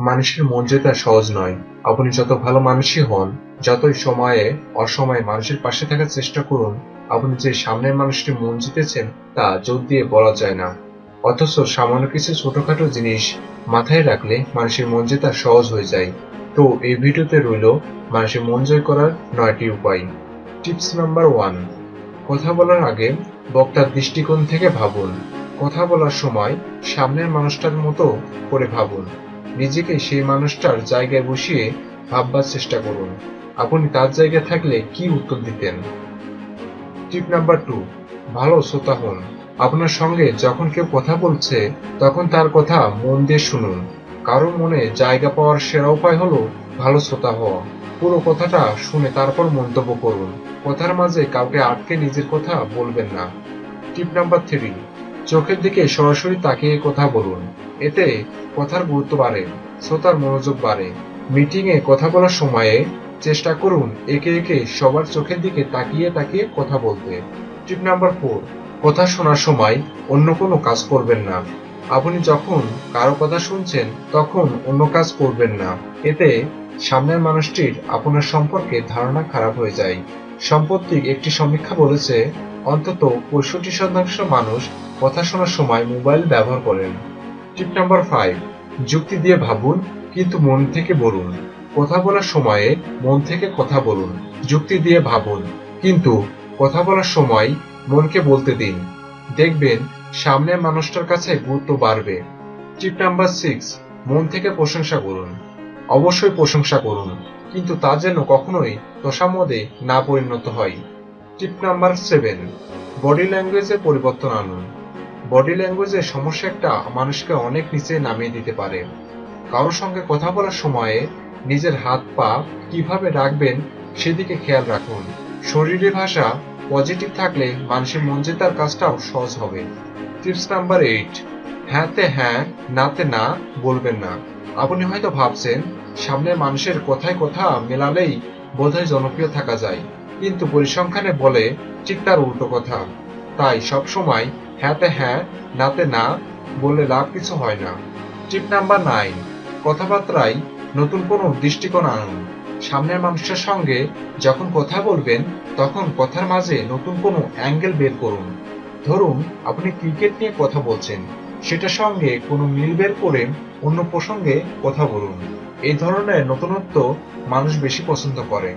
মানুষের মন জেতা সহজ নয়। আপনি যত ভালো মানুষই হন, যতই সময়ে অসময়ে মানুষের পাশে থাকার চেষ্টা করুন, আপনি যে সামনের মানুষটির মন জিতেছেন তা জোর দিয়ে বলা যায় না। অথচ সামান্য কিছু ছোটখাটো জিনিস মাথায় রাখলে মানুষের মন জেতা সহজ হয়ে যায়। তো এই ভিডিওতে রইল মানুষের মন জয় করার 9টি উপায়। টিপস নাম্বার 1, কথা বলার আগে বক্তার দৃষ্টিকোণ থেকে ভাবুন। কথা বলার সময় সামনের মানুষটার মতো করে ভাবুন। নিজেকে সেই মানুষটার জায়গায় বসিয়ে ভাববার চেষ্টা করুন, আপনি তার জায়গায় থাকলে কি উত্তর দিতেন। টিপ নাম্বার 2, ভালো শ্রোতা হন। আপনার সঙ্গে যখন কেউ কথা বলছে তখন তার কথা মন দিয়ে শুনুন। কারো মনে জায়গা পাওয়ার সেরা উপায় হলো ভালো শ্রোতা হওয়া। পুরো কথাটা শুনে তারপর মন্তব্য করুন। কথার মাঝে কাউকে আটকে নিজের কথা বলবেন না। টিপ নাম্বার 3, চোখের দিকে সরাসরি তাকিয়ে কথা বলুন। এতে কথার গুরুত্ব বাড়ে, শ্রোতার মনোযোগ বাড়ে। মিটিং এ কথা বলার সময়ে চেষ্টা করুন একে একে সবার চোখের দিকে তাকিয়ে তাকিয়ে কথা বলতে। টিপ নাম্বার 4, কথা শোনার সময় অন্য কোনো কাজ করবেন না। আপনি যখন কারো কথা শুনছেন তখন অন্য কাজ করবেন না। এতে সামনের মানুষটির আপনার সম্পর্কে ধারণা খারাপ হয়ে যায়। সাম্প্রতিক একটি সমীক্ষা বলেছে অন্তত 65% মানুষ কথা শোনার সময় মোবাইল ব্যবহার করেন। টিপ নাম্বার 5, যুক্তি দিয়ে ভাবুন কিন্তু মন থেকে বলুন। কথা বলার সময়ে মন থেকে কথা বলুন, যুক্তি দিয়ে ভাবুন, কিন্তু কথা বলার সময় মনকে বলতে দিন। দেখবেন সামনের মানুষটার কাছে গুরুত্ব বাড়বে। টিপ নাম্বার 6, মন থেকে প্রশংসা করুন। অবশ্যই প্রশংসা করুন, কিন্তু তা যেন কখনোই তোষামোদে না পরিণত হয়। টিপ নাম্বার 7, বডি ল্যাঙ্গুয়েজে পরিবর্তন আনুন। বডি ল্যাঙ্গুয়েজের সমস্যা একটা মানুষকে অনেক নিচে নামিয়ে দিতে পারে। কারোর সঙ্গে কথা বলার সময়ে নিজের হাত পা কিভাবে রাখবেন সেদিকে খেয়াল রাখুন। শরীরের ভাষা পজিটিভ থাকলে মানুষের মন জেতার কাজটাও সহজ হবে। টিপস নাম্বার 8, হ্যাঁতে হ্যাঁ, নাতে না বলবেন না। আপনি হয়তো ভাবছেন সামনের মানুষের কথায় কথা মেলালেই বোধহয় জনপ্রিয় থাকা যায়, কিন্তু পরিসংখ্যানে বলে ঠিক তার উল্টো কথা। তাই সবসময় হ্যাঁতে হ্যাঁ, নাতে না বললে লাভ কিছু হয় না। টিপ নাম্বার 9, কথাবার্তায় নতুন কোনো দৃষ্টিকোণ আনুন। সামনের মানুষের সঙ্গে যখন কথা বলবেন তখন কথার মাঝে নতুন কোনো অ্যাঙ্গেল বের করুন। ধরুন আপনি ক্রিকেট নিয়ে কথা বলছেন, সেটার সঙ্গে কোনো মিল বের করে অন্য প্রসঙ্গে কথা বলুন। এই ধরনের নতুনত্ব মানুষ বেশি পছন্দ করে।